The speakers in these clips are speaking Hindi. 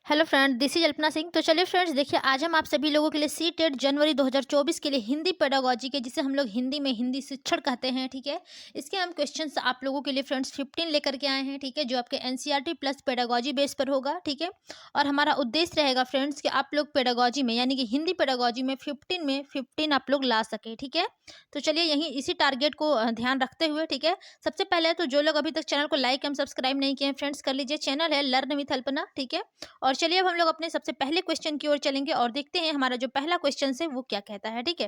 Hello friend, this is Alpana Singh. तो चलिए फ्रेंड्स, देखिए आज हम आप सभी लोगों के लिए सी टेट जनवरी 2024 के लिए हिंदी पेडागोजी के, जिसे हम लोग हिंदी में हिंदी शिक्षण कहते हैं, ठीक है। इसके हम क्वेश्चंस आप लोगों के लिए फ्रेंड्स 15 लेकर के आए हैं, ठीक है, जो आपके एनसीईआरटी प्लस पेडागोजी बेस पर होगा, ठीक है। और हमारा उद्देश्य रहेगा फ्रेंड्स कि आप लोग पेडागोजी में यानी कि हिंदी पेडागोजी में 15 आप लोग ला सके, ठीक है। तो चलिए यहीं इसी टारगेट को ध्यान रखते हुए, ठीक है, सबसे पहले तो जो लोग अभी तक चैनल को लाइक एंड सब्सक्राइब नहीं किए हैं फ्रेंड्स, कर लीजिए। चैनल है लर्न विथ अल्पना, ठीक है। और चलिए अब हम लोग अपने सबसे पहले क्वेश्चन की ओर चलेंगे और देखते हैं हमारा जो पहला क्वेश्चन है वो क्या कहता है, ठीक है।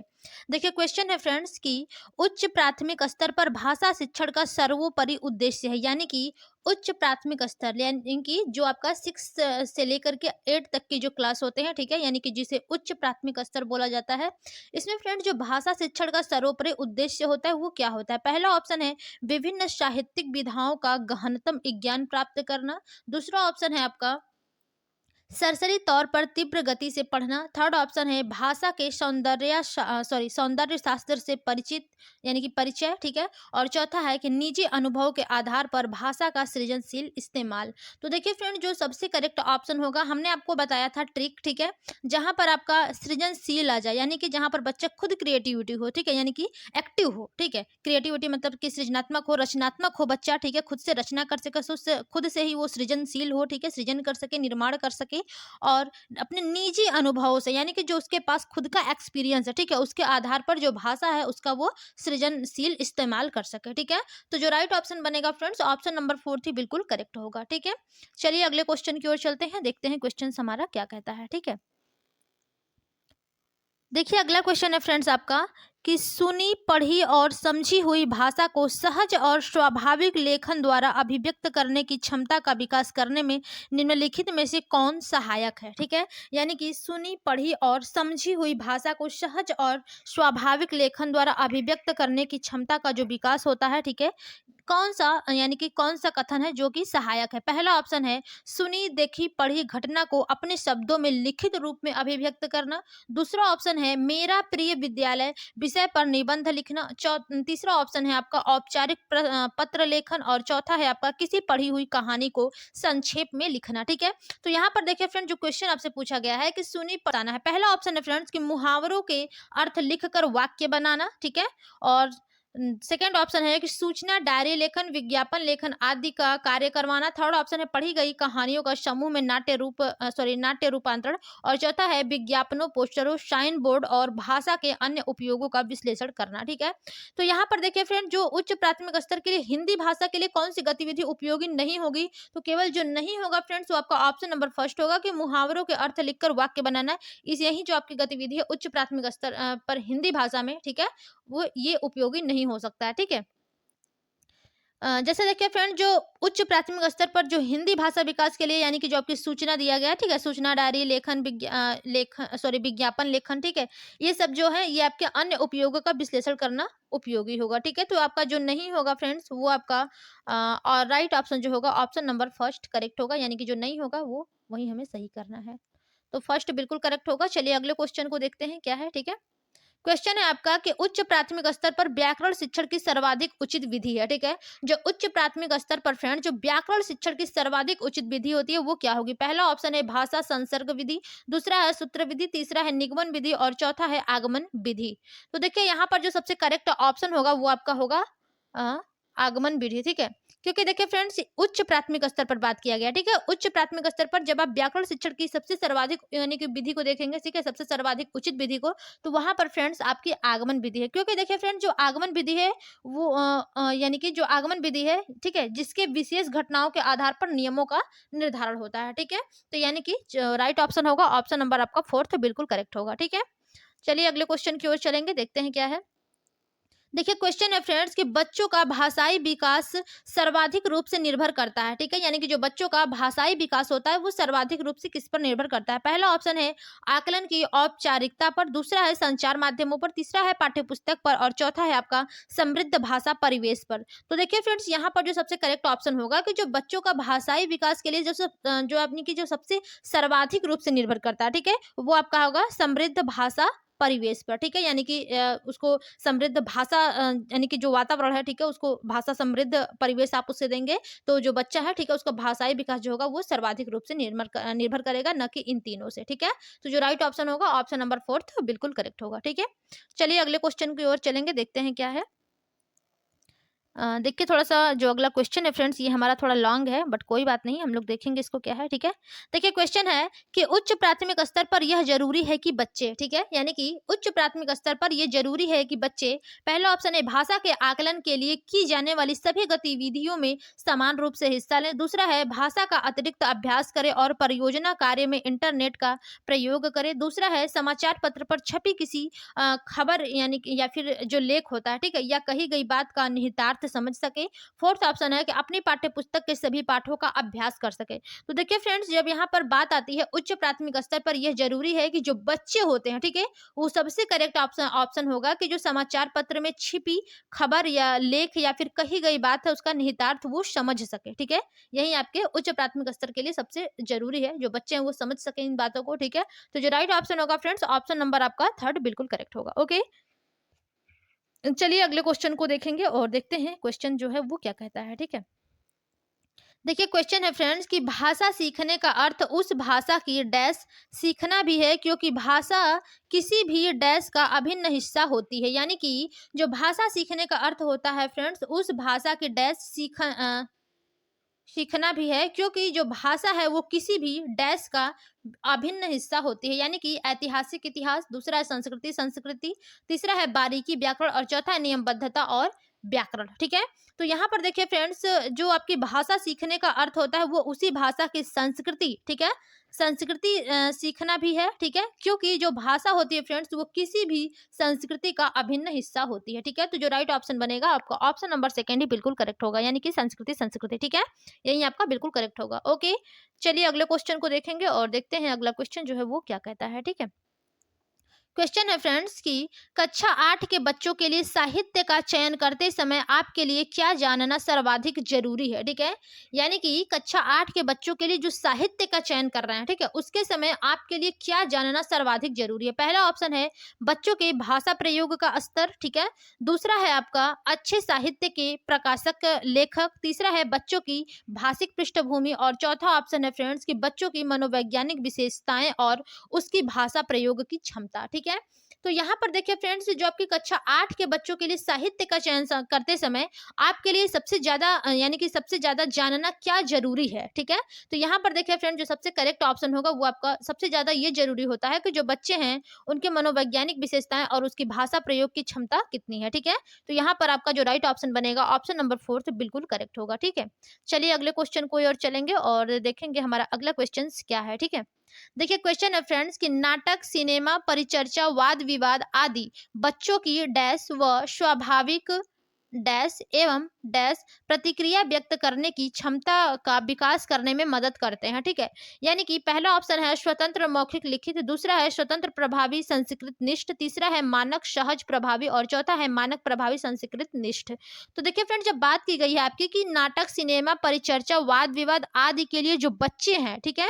देखिए क्वेश्चन है फ्रेंड्स कि उच्च प्राथमिक स्तर पर भाषा शिक्षण का सर्वोपरि उद्देश्य है, यानी कि उच्च प्राथमिक स्तर यानी कि जो आपका 6 से लेकर के 8 तक की जो क्लास होते हैं, ठीक है, यानी कि जिसे उच्च प्राथमिक स्तर बोला जाता है। इसमें फ्रेंड जो भाषा शिक्षण का सर्वोपरि उद्देश्य होता है वो क्या होता है। पहला ऑप्शन है विभिन्न साहित्यिक विधाओं का गहनतम ज्ञान प्राप्त करना। दूसरा ऑप्शन है आपका सरसरी तौर पर तीव्र गति से पढ़ना। थर्ड ऑप्शन है भाषा के सौंदर्य शास्त्र से परिचित यानी कि परिचय, ठीक है। और चौथा है कि निजी अनुभव के आधार पर भाषा का सृजनशील इस्तेमाल। तो देखिए फ्रेंड, जो सबसे करेक्ट ऑप्शन होगा, हमने आपको बताया था ट्रिक, ठीक है, जहां पर आपका सृजनशील आ जाए, यानी कि जहां पर बच्चा खुद क्रिएटिविटी हो, ठीक है, यानी कि एक्टिव हो, ठीक है। क्रिएटिविटी मतलब कि सृजनात्मक हो, रचनात्मक हो बच्चा, ठीक है, खुद से रचना कर सके, खुद से ही वो सृजनशील हो, ठीक है, सृजन कर सके, निर्माण कर सके। और अपने निजी अनुभवों से यानी कि जो उसके पास खुद का एक्सपीरियंस है, ठीक है, उसके आधार पर जो भाषा है उसका वो सृजनशील इस्तेमाल कर सके, ठीक है। तो जो राइट ऑप्शन बनेगा फ्रेंड्स, ऑप्शन नंबर 4 ही बिल्कुल करेक्ट होगा, ठीक है। चलिए अगले क्वेश्चन की ओर चलते हैं, देखते हैं क्वेश्चन हमारा क्या कहता है, ठीक है। देखिए अगला क्वेश्चन है फ्रेंड्स आपका कि सुनी पढ़ी और समझी हुई भाषा को सहज और स्वाभाविक लेखन द्वारा अभिव्यक्त करने की क्षमता का विकास करने में निम्नलिखित में से कौन सहायक है, ठीक है। यानी कि सुनी पढ़ी और समझी हुई भाषा को सहज और स्वाभाविक लेखन द्वारा अभिव्यक्त करने की क्षमता का जो विकास होता है, ठीक है, कौन सा यानी कि कौन सा कथन है जो कि सहायक है। पहला ऑप्शन है सुनी देखी पढ़ी घटना को अपने शब्दों में लिखित रूप में अभिव्यक्त करना। दूसरा ऑप्शन है मेरा प्रिय विद्यालय विषय पर निबंध लिखना। तीसरा ऑप्शन है आपका औपचारिक पत्र लेखन। और चौथा है आपका किसी पढ़ी हुई कहानी को संक्षेप में लिखना, ठीक है। तो यहाँ पर देखिए फ्रेंड, जो क्वेश्चन आपसे पूछा गया है कि सुनी बताना है। पहला ऑप्शन है फ्रेंड्स कि मुहावरों के अर्थ लिखकर वाक्य बनाना, ठीक है। और सेकेंड ऑप्शन है कि सूचना डायरी लेखन विज्ञापन लेखन आदि का कार्य करवाना। थर्ड ऑप्शन है पढ़ी गई कहानियों का समूह में नाट्य रूपांतरण। और चौथा है विज्ञापनों पोस्टरों साइन बोर्ड और भाषा के अन्य उपयोगों का विश्लेषण करना, ठीक है। तो यहाँ पर देखिए फ्रेंड, जो उच्च प्राथमिक स्तर के लिए हिंदी भाषा के लिए कौन सी गतिविधि उपयोगी नहीं होगी, तो केवल जो नहीं होगा फ्रेंड्स वो आपका ऑप्शन नंबर फर्स्ट होगा कि मुहावरों के अर्थ लिखकर वाक्य बनाना है। इस यही जो आपकी गतिविधि है उच्च प्राथमिक स्तर पर हिंदी भाषा में, ठीक है, वो ये उपयोगी नहीं हो सकता है, ठीक है। जैसे देखिए फ्रेंड, जो उच्च प्राथमिक स्तर पर जो हिंदी भाषा विकास के लिए यानी कि जो आपकी सूचना दिया गया है, ठीक है, सूचना डायरी विज्ञापन लेखन, ठीक है, ये सब जो है ये आपके अन्य उपयोगों का विश्लेषण करना उपयोगी होगा, ठीक है। तो आपका जो नहीं होगा फ्रेंड्स वो आपका और राइट ऑप्शन जो होगा ऑप्शन नंबर फर्स्ट करेक्ट होगा, यानी कि जो नहीं होगा वो वही हमें सही करना है। तो फर्स्ट बिल्कुल करेक्ट होगा। चलिए अगले क्वेश्चन को देखते हैं क्या है, ठीक है। क्वेश्चन है आपका कि उच्च प्राथमिक स्तर पर व्याकरण शिक्षण की सर्वाधिक उचित विधि है, ठीक है। जो उच्च प्राथमिक स्तर पर फ्रेंड जो व्याकरण शिक्षण की सर्वाधिक उचित विधि होती है वो क्या होगी। पहला ऑप्शन है भाषा संसर्ग विधि। दूसरा है सूत्र विधि। तीसरा है निगमन विधि। और चौथा है आगमन विधि। तो देखिए यहाँ पर जो सबसे करेक्ट ऑप्शन होगा वो आपका होगा अ, आगमन विधि, ठीक है। क्योंकि देखिए फ्रेंड्स उच्च प्राथमिक स्तर पर बात किया गया, ठीक है। उच्च प्राथमिक स्तर पर जब आप व्याकरण शिक्षण की सबसे सर्वाधिक यानी कि विधि को देखेंगे, ठीक है, सबसे सर्वाधिक उचित विधि को, तो वहां पर फ्रेंड्स आपकी आगमन विधि है। क्योंकि देखिए फ्रेंड जो आगमन विधि है वो यानी कि जो आगमन विधि है, ठीक है, जिसके विशेष घटनाओं के आधार पर नियमों का निर्धारण होता है, ठीक है। तो यानी कि राइट ऑप्शन होगा ऑप्शन नंबर आपका फोर्थ बिल्कुल करेक्ट होगा, ठीक है। चलिए अगले क्वेश्चन की ओर चलेंगे, देखते हैं क्या है। देखिए क्वेश्चन है फ्रेंड्स कि बच्चों का भाषाई विकास सर्वाधिक रूप से निर्भर करता है, ठीक है, यानी कि जो बच्चों का भाषाई विकास होता है वो सर्वाधिक रूप से किस पर निर्भर करता है। पहला ऑप्शन है आकलन की औपचारिकता पर। दूसरा है संचार माध्यमों पर। तीसरा है पाठ्यपुस्तक पर। और चौथा है आपका समृद्ध भाषा परिवेश पर। तो देखिए फ्रेंड्स यहाँ पर जो सबसे करेक्ट ऑप्शन होगा कि जो बच्चों का भाषाई विकास के लिए जो अपनी की जो सबसे सर्वाधिक रूप से निर्भर करता है, ठीक है, वो आपका होगा समृद्ध भाषा परिवेश पर, ठीक है, यानी कि उसको समृद्ध भाषा यानी कि जो वातावरण है, ठीक है, उसको भाषा समृद्ध परिवेश आप उससे देंगे, तो जो बच्चा है, ठीक है, उसका भाषाई विकास जो होगा वो सर्वाधिक रूप से निर्भर करेगा, न कि इन तीनों से, ठीक है। तो जो राइट ऑप्शन होगा ऑप्शन नंबर 4 बिल्कुल करेक्ट होगा, ठीक है। चलिए अगले क्वेश्चन की ओर चलेंगे, देखते हैं क्या है। देखिए थोड़ा सा जो अगला क्वेश्चन है फ्रेंड्स, ये हमारा थोड़ा लॉन्ग है, बट कोई बात नहीं, हम लोग देखेंगे इसको क्या है, ठीक है। देखिए क्वेश्चन है कि उच्च प्राथमिक स्तर पर यह जरूरी है कि बच्चे, ठीक है, यानी कि उच्च प्राथमिक स्तर पर यह जरूरी है कि बच्चे, पहला ऑप्शन है भाषा के आकलन के लिए की जाने वाली सभी गतिविधियों में समान रूप से हिस्सा लें। दूसरा है भाषा का अतिरिक्त अभ्यास करें और परियोजना कार्य में इंटरनेट का प्रयोग करें। दूसरा है समाचार पत्र पर छपी किसी खबर यानी कि या फिर जो लेख होता है, ठीक है, या कही गई बात का निहितार्थ समझ सके। फोर्थ ऑप्शन है कि अपनी पाठ्य पुस्तक के सभी पाठों का अभ्यास कर सके। तो देखिए फ्रेंड्स, जब यहाँ पर बात आती है उच्च प्राथमिक स्तर पर यह जरूरी है कि जो बच्चे होते हैं, ठीक है, वो सबसे करेक्ट ऑप्शन होगा कि जो समाचार पत्र में छिपी खबर या लेख या फिर कही गई बात है उसका निहितार्थ वो समझ सके, ठीक है। यही आपके उच्च प्राथमिक स्तर के लिए सबसे जरूरी है, जो बच्चे हैं वो समझ सके इन बातों को, ठीक है। तो जो राइट ऑप्शन होगा फ्रेंड्स, ऑप्शन नंबर आपका 3 बिल्कुल करेक्ट होगा, ओके। चलिए अगले क्वेश्चन को देखेंगे और देखते हैं क्वेश्चन जो है वो क्या कहता है, ठीक है। देखिए क्वेश्चन है फ्रेंड्स कि भाषा सीखने का अर्थ उस भाषा की डैश सीखना भी है, क्योंकि भाषा किसी भी डैश का अभिन्न हिस्सा होती है। यानी कि जो भाषा सीखने का अर्थ होता है फ्रेंड्स, उस भाषा की डैश सीखना भी है, क्योंकि जो भाषा है वो किसी भी डैश का अभिन्न हिस्सा होती है। यानी कि ऐतिहासिक इतिहास, दूसरा है संस्कृति संस्कृति, तीसरा है बारीकी व्याकरण और चौथा है नियमबद्धता और व्याकरण, ठीक है। तो यहाँ पर देखिए फ्रेंड्स, जो आपकी भाषा सीखने का अर्थ होता है वो उसी भाषा की संस्कृति, ठीक है, संस्कृति सीखना भी है, ठीक है, क्योंकि जो भाषा होती है फ्रेंड्स वो किसी भी संस्कृति का अभिन्न हिस्सा होती है, ठीक है। तो जो राइट ऑप्शन बनेगा आपका ऑप्शन नंबर 2 ही बिल्कुल करेक्ट होगा, यानी कि संस्कृति संस्कृति, ठीक है, यही आपका बिल्कुल करेक्ट होगा, ओके। चलिए अगले क्वेश्चन को देखेंगे और देखते हैं अगला क्वेश्चन जो है वो क्या कहता है, ठीक है। क्वेश्चन है फ्रेंड्स कि कक्षा 8 के बच्चों के लिए साहित्य का चयन करते समय आपके लिए क्या जानना सर्वाधिक जरूरी है, ठीक है। यानी कि कक्षा 8 के बच्चों के लिए जो साहित्य का चयन कर रहे हैं, ठीक है, उसके समय आपके लिए क्या जानना सर्वाधिक जरूरी है। पहला ऑप्शन है बच्चों के भाषा प्रयोग का स्तर, ठीक है। दूसरा है आपका अच्छे साहित्य के प्रकाशक लेखक, तीसरा है बच्चों की भाषिक पृष्ठभूमि और चौथा ऑप्शन है फ्रेंड्स कि बच्चों की मनोवैज्ञानिक विशेषताएं और उसकी भाषा प्रयोग की क्षमता, ठीक है। तो यहाँ पर देखिए फ्रेंड्स, जो आपकी कक्षा 8 के बच्चों के लिए साहित्य का चयन करते समय आपके लिए सबसे ज्यादा यानी कि सबसे ज्यादा जानना क्या जरूरी है, ठीक है। तो यहाँ पर देखिए फ्रेंड्स, जो सबसे करेक्ट ऑप्शन होगा वो आपका सबसे ज्यादा ये जरूरी होता है कि जो बच्चे हैं उनके मनोवैज्ञानिक विशेषताएं और उसकी भाषा प्रयोग की क्षमता कितनी है, ठीक है। तो यहाँ पर आपका जो राइट ऑप्शन बनेगा ऑप्शन नंबर 4 बिल्कुल करेक्ट होगा, ठीक है। चलिए अगले क्वेश्चन को और चलेंगे और देखेंगे हमारा अगला क्वेश्चन क्या है, ठीक है। देखिए क्वेश्चन है फ्रेंड्स कि नाटक, सिनेमा, परिचर्चा, वाद विवाद आदि बच्चों की डैश व स्वाभाविक डैश एवं डैश प्रतिक्रिया व्यक्त करने की क्षमता का विकास करने में मदद करते हैं, ठीक है। यानी कि पहला ऑप्शन है स्वतंत्र मौखिक लिखित, दूसरा है स्वतंत्र प्रभावी संस्कृत निष्ठ, तीसरा है मानक सहज प्रभावी और चौथा है मानक प्रभावी संस्कृत निष्ठ। तो देखिए फ्रेंड्स, जब बात की गई है आपकी कि नाटक, सिनेमा, परिचर्चा, वाद विवाद आदि के लिए जो बच्चे हैं, ठीक है,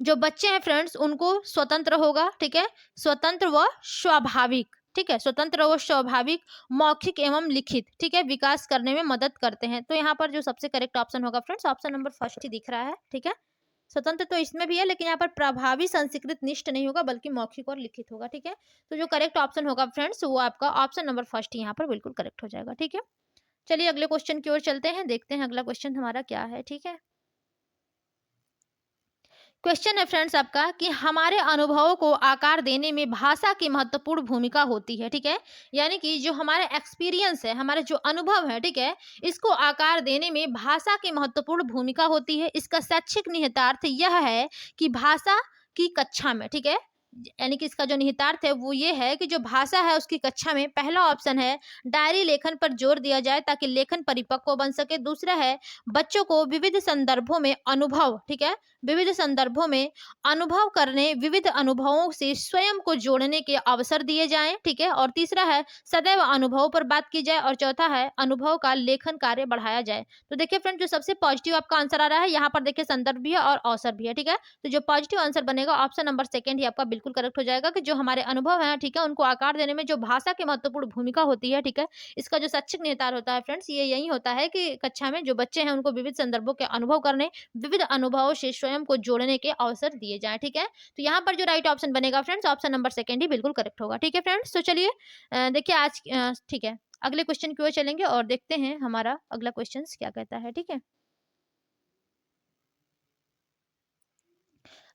जो बच्चे हैं फ्रेंड्स उनको स्वतंत्र होगा, ठीक है, स्वतंत्र व स्वाभाविक, ठीक है, स्वतंत्र व स्वाभाविक मौखिक एवं लिखित, ठीक है, विकास करने में मदद करते हैं। तो यहाँ पर जो सबसे करेक्ट ऑप्शन होगा फ्रेंड्स, ऑप्शन नंबर 1 ही दिख रहा है, ठीक है। स्वतंत्र तो इसमें भी है, लेकिन यहाँ पर प्रभावी संस्कृत निष्ठ नहीं होगा बल्कि मौखिक और लिखित होगा, ठीक है। तो जो करेक्ट ऑप्शन होगा फ्रेंड्स वो आपका ऑप्शन नंबर 1 यहाँ पर बिल्कुल करेक्ट हो जाएगा, ठीक है। चलिए अगले क्वेश्चन की ओर चलते हैं, देखते हैं अगला क्वेश्चन हमारा क्या है, ठीक है। क्वेश्चन है फ्रेंड्स आपका कि हमारे अनुभवों को आकार देने में भाषा की महत्वपूर्ण भूमिका होती है, ठीक है। यानी कि जो हमारा एक्सपीरियंस है, हमारे जो अनुभव है, ठीक है, इसको आकार देने में भाषा की महत्वपूर्ण भूमिका होती है। इसका शैक्षिक निहितार्थ यह है कि भाषा की कक्षा में, ठीक है, यानी कि इसका जो निहितार्थ है वो ये है कि जो भाषा है उसकी कक्षा में पहला ऑप्शन है डायरी लेखन पर जोर दिया जाए ताकि लेखन परिपक्व बन सके। दूसरा है बच्चों को विविध संदर्भों में अनुभव, ठीक है, विविध संदर्भों में अनुभव करने, विविध अनुभवों से स्वयं को जोड़ने के अवसर दिए जाएं, ठीक है। और तीसरा है सदैव अनुभव पर बात की जाए और चौथा है अनुभव का लेखन कार्य बढ़ाया जाए। तो देखिए फ्रेंड, जो सबसे पॉजिटिव आपका आंसर आ रहा है यहाँ पर देखिए संदर्भ भी है और अवसर भी है, ठीक है। तो जो पॉजिटिव आंसर बनेगा ऑप्शन नंबर 2 ही आपका बिल्कुल बिल्कुल करेक्ट हो जाएगा कि जो हमारे अनुभव हैं, ठीक है, उनको आकार देने में जो भाषा की महत्वपूर्ण भूमिका होती है, ठीक है, इसका जो शैक्षिक निहितार्थ होता है फ्रेंड्स, ये यही होता है कि कक्षा में जो बच्चे हैं उनको विविध संदर्भों के अनुभव करने, विविध अनुभवों से स्वयं को जोड़ने के अवसर दिए जाएँ, ठीक है। तो यहाँ पर जो राइट ऑप्शन बनेगा फ्रेंड्स, ऑप्शन नंबर सेकंड ही बिल्कुल करेक्ट होगा, ठीक है फ्रेंड्स। तो चलिए देखिए आज ठीक है, अगले क्वेश्चन की ओर चलेंगे और देखते हैं हमारा अगला क्वेश्चन क्या कहता है, ठीक है।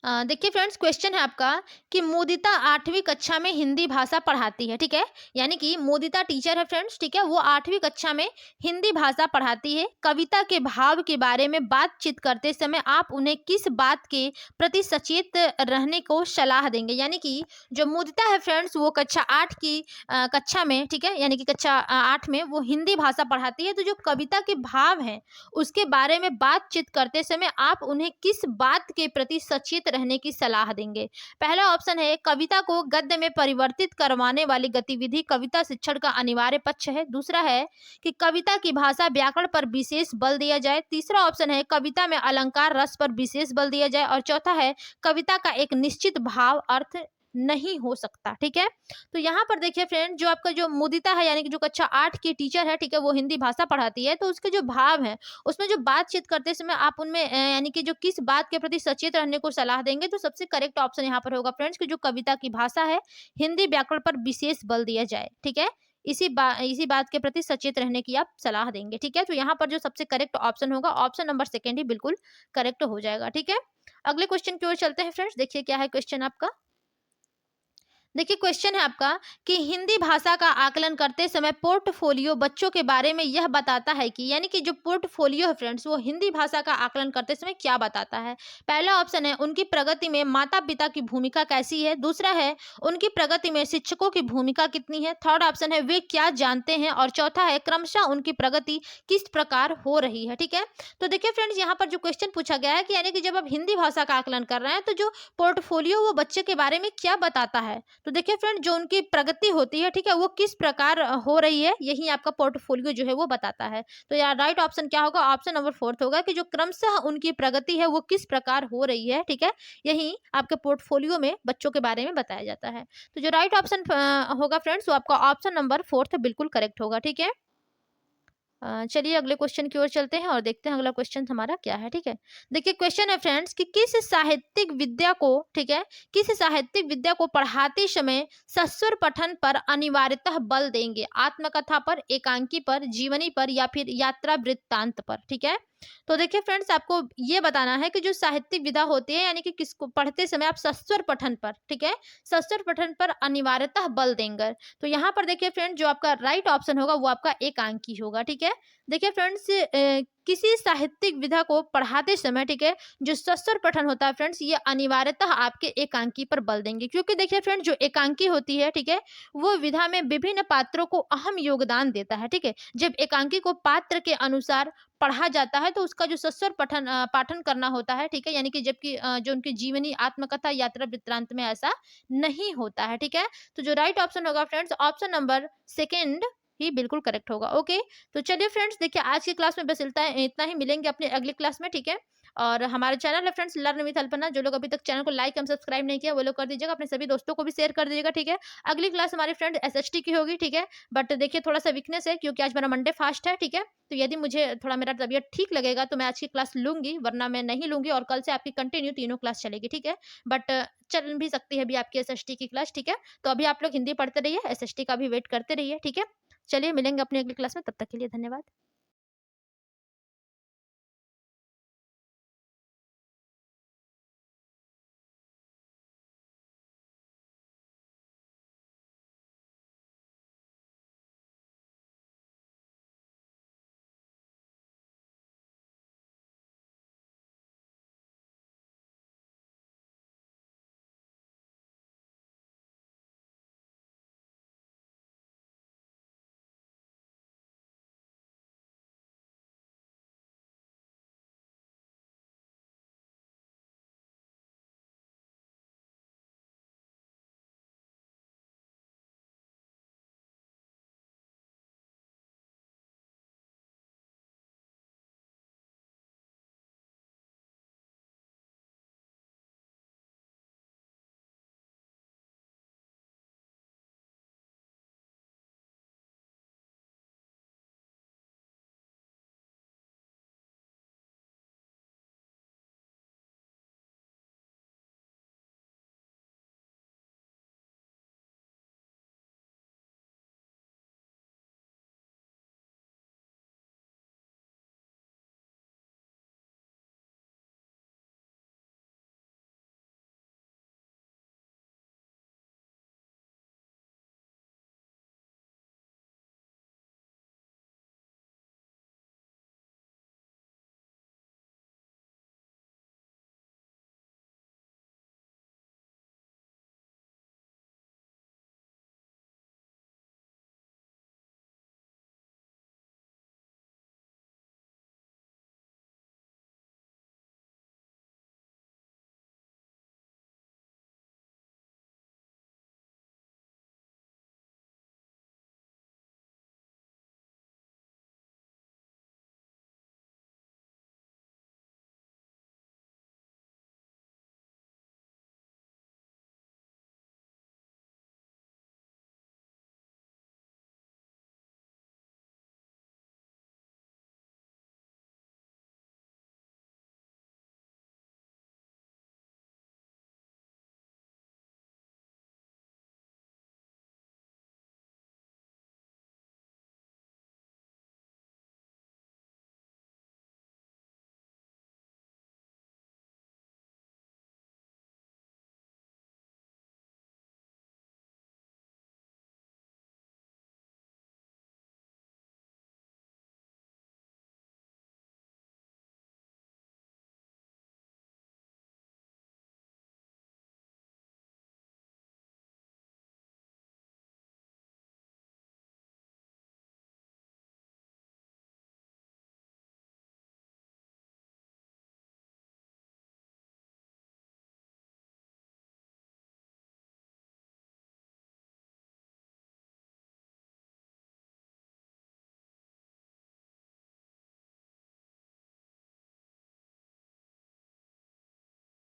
देखिए फ्रेंड्स, क्वेश्चन है आपका कि मोदिता 8वीं कक्षा में हिंदी भाषा पढ़ाती है, ठीक है। यानी कि मोदिता टीचर है फ्रेंड्स, ठीक है, वो 8वीं कक्षा में हिंदी भाषा पढ़ाती है। कविता के भाव के बारे में बातचीत करते समय आप उन्हें किस बात के प्रति सचेत रहने को सलाह देंगे? यानी कि जो मोदिता है फ्रेंड्स, वो कक्षा 8 की कक्षा में, ठीक है, यानी कि कक्षा 8 में वो हिंदी भाषा पढ़ाती है। तो जो कविता के भाव हैं उसके बारे में बातचीत करते समय आप उन्हें किस बात के प्रति सचेत रहने की सलाह देंगे? पहला ऑप्शन है कविता को गद्य में परिवर्तित करवाने वाली गतिविधि कविता शिक्षण का अनिवार्य पक्ष है। दूसरा है कि कविता की भाषा व्याकरण पर विशेष बल दिया जाए। तीसरा ऑप्शन है कविता में अलंकार रस पर विशेष बल दिया जाए। और चौथा है कविता का एक निश्चित भाव अर्थ नहीं हो सकता, ठीक है। तो यहाँ पर देखिए फ्रेंड, जो आपका जो मुदिता है यानी कि जो कक्षा 8 की टीचर है, ठीक है, वो हिंदी भाषा पढ़ाती है। तो उसके जो भाव हैं उसमें जो बातचीत करते समय आप उनमें यानी कि जो किस बात के प्रति सचेत रहने को सलाह देंगे, तो सबसे करेक्ट ऑप्शन यहाँ पर होगा फ्रेंड्स कि जो कविता की भाषा है हिंदी व्याकरण पर विशेष बल दिया जाए, ठीक है। इसी बात के प्रति सचेत रहने की आप सलाह देंगे, ठीक है। तो यहाँ पर जो सबसे करेक्ट ऑप्शन होगा ऑप्शन नंबर सेकेंड ही बिल्कुल करेक्ट हो जाएगा, ठीक है। अगले क्वेश्चन की ओर चलते हैं फ्रेंड्स। देखिए क्या है क्वेश्चन आपका। देखिए क्वेश्चन है आपका कि हिंदी भाषा का आकलन करते समय पोर्टफोलियो बच्चों के बारे में यह बताता है कि, यानी कि जो पोर्टफोलियो है फ्रेंड्स, वो हिंदी भाषा का आकलन करते समय क्या बताता है? पहला ऑप्शन है उनकी प्रगति में माता पिता की भूमिका कैसी है। दूसरा है उनकी प्रगति में शिक्षकों की भूमिका कितनी है। थर्ड ऑप्शन है वे क्या जानते हैं। और चौथा है क्रमशः उनकी प्रगति किस प्रकार हो रही है, ठीक है। तो देखिए फ्रेंड्स, यहाँ पर जो क्वेश्चन पूछा गया है कि यानी कि जब आप हिंदी भाषा का आकलन कर रहे हैं तो जो पोर्टफोलियो वो बच्चे के बारे में क्या बताता है। तो देखिए फ्रेंड, जो उनकी प्रगति होती है, ठीक है, वो किस प्रकार हो रही है, यही आपका पोर्टफोलियो जो है वो बताता है। तो यार राइट ऑप्शन क्या होगा? ऑप्शन नंबर फोर्थ होगा कि जो क्रमशः उनकी प्रगति है वो किस प्रकार हो रही है, ठीक है, यही आपके पोर्टफोलियो में बच्चों के बारे में बताया जाता है। तो जो राइट ऑप्शन होगा फ्रेंड्स, वो आपका ऑप्शन नंबर फोर्थ बिल्कुल करेक्ट होगा, ठीक है। चलिए अगले क्वेश्चन की ओर चलते हैं और देखते हैं अगला क्वेश्चन हमारा क्या है, ठीक है। देखिए क्वेश्चन है फ्रेंड्स कि किस साहित्यिक विद्या को, ठीक है, किस साहित्यिक विद्या को पढ़ाते समय सस्वर पठन पर अनिवार्यतः बल देंगे? आत्मकथा पर, एकांकी पर, जीवनी पर या फिर यात्रा वृत्तांत पर, ठीक है। तो देखिए फ्रेंड्स, आपको ये बताना है कि जो साहित्यिक विधा होती है यानी कि किसको पढ़ते समय आप सस्वर पठन पर, ठीक है, सस्वर पठन पर अनिवार्यतः बल देंगे। तो यहाँ पर देखिए फ्रेंड, जो आपका राइट ऑप्शन होगा वो आपका एकांकी होगा, ठीक है। देखिए फ्रेंड्स, किसी साहित्यिक विधा को पढ़ाते समय, ठीक है, जो सस्वर पठन होता है फ्रेंड्स, ये अनिवार्यतः आपके एकांकी पर बल देंगे। क्योंकि देखिए फ्रेंड, जो एकांकी होती है, ठीक है, वो विधा में विभिन्न पात्रों को अहम योगदान देता है, ठीक है। जब एकांकी को पात्र के अनुसार पढ़ा जाता है तो उसका जो सस्वर पाठन करना होता है, ठीक है, यानी कि जबकि जो उनकी जीवनी, आत्मकथा, यात्रा वृत्तांत में ऐसा नहीं होता है, ठीक है। तो जो राइट ऑप्शन होगा फ्रेंड्स, ऑप्शन नंबर सेकेंड ही बिल्कुल करेक्ट होगा। ओके, तो चलिए फ्रेंड्स, देखिए आज की क्लास में बस इतना ही। मिलेंगे अपने अगली क्लास में, ठीक है। और हमारा चैनल है फ्रेंड्स लर्न विद अल्पना। जो लोग अभी तक चैनल को लाइक एंड सब्सक्राइब नहीं किया वो लोग कर दीजिएगा, अपने सभी दोस्तों को भी शेयर कर दीजिएगा, ठीक है। अगली क्लास हमारी फ्रेंड एसएसटी की होगी, ठीक है। बट देखिए थोड़ा सा वीकनेस है क्योंकि आज मेरा मंडे फास्ट है, ठीक है। तो यदि मुझे थोड़ा मेरा तबीयत ठीक लगेगा तो मैं आज की क्लास लूंगी, वरना मैं नहीं लूंगी। और कल से आपकी कंटिन्यू तीनों क्लास चलेगी, ठीक है। बट चल भी सकती है अभी आपकी एसएसटी की क्लास, ठीक है। तो अभी आप लोग हिंदी पढ़ते रहिए, एसएसटी का भी वेट करते रहिए, ठीक है। चलिए मिलेंगे अपनी अगली क्लास में, तब तक के लिए धन्यवाद।